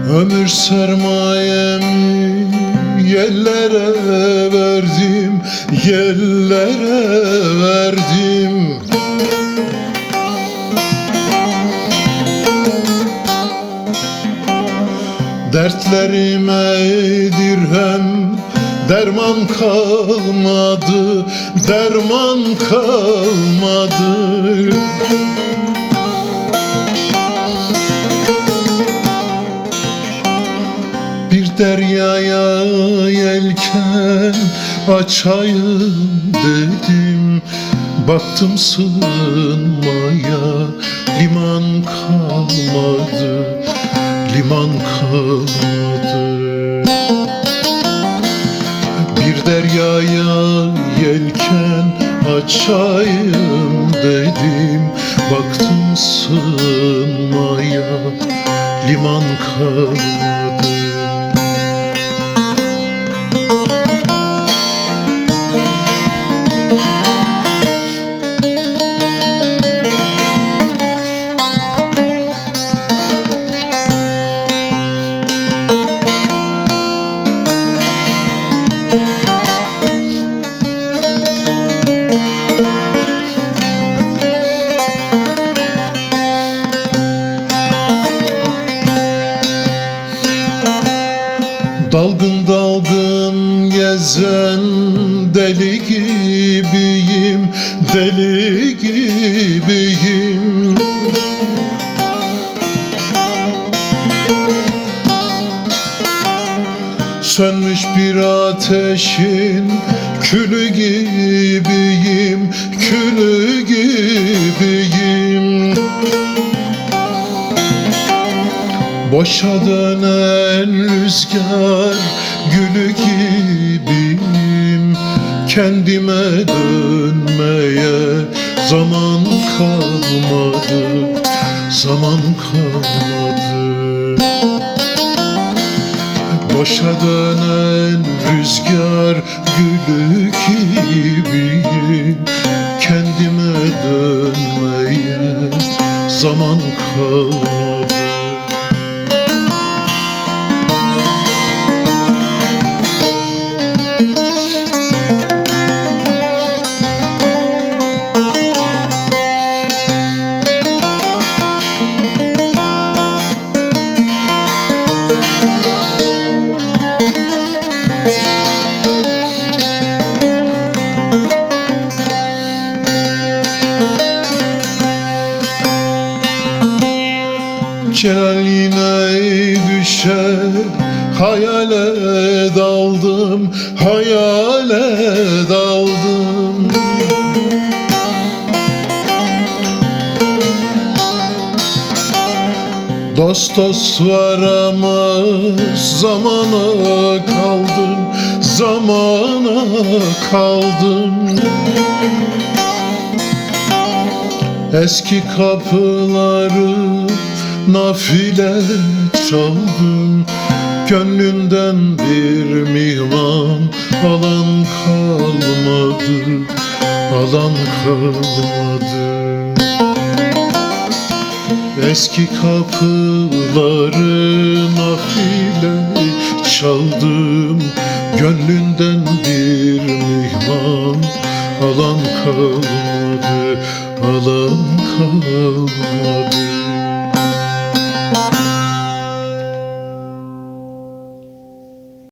Ömür sermayemi yellere verdim, yellere verdim. Dertlerime dirhem derman kalmadı, derman kalmadı. Bir deryaya yelken açayım dedim, baktım sığınmaya liman kalmadı, liman kalmadı. Bir deryaya yelken açayım dedim, baktım sığınmaya liman kalmadı. Dalgın dalgın gezen deli gibiyim, deli gibiyim. Sönmüş bir ateşin külü gibiyim, külü gibiyim. Boşa dönen rüzgar gülü gibiyim. Kendime dönmeye zaman kalmadı, zaman kalmadı. Boşa dönen rüzgar gülü gibiyim. Kendime dönmeye zaman kalmadı. Celaline düşer hayale daldım, hayale daldım. Dost dost var ama zamana kaldım, zamana kaldım. Eski kapıları nafile çaldım, gönlünden bir mihman alan kalmadı, alan kalmadı. Eski kapıları nafile çaldım, gönlünden bir mihman alan kalmadı, alan kalmadı.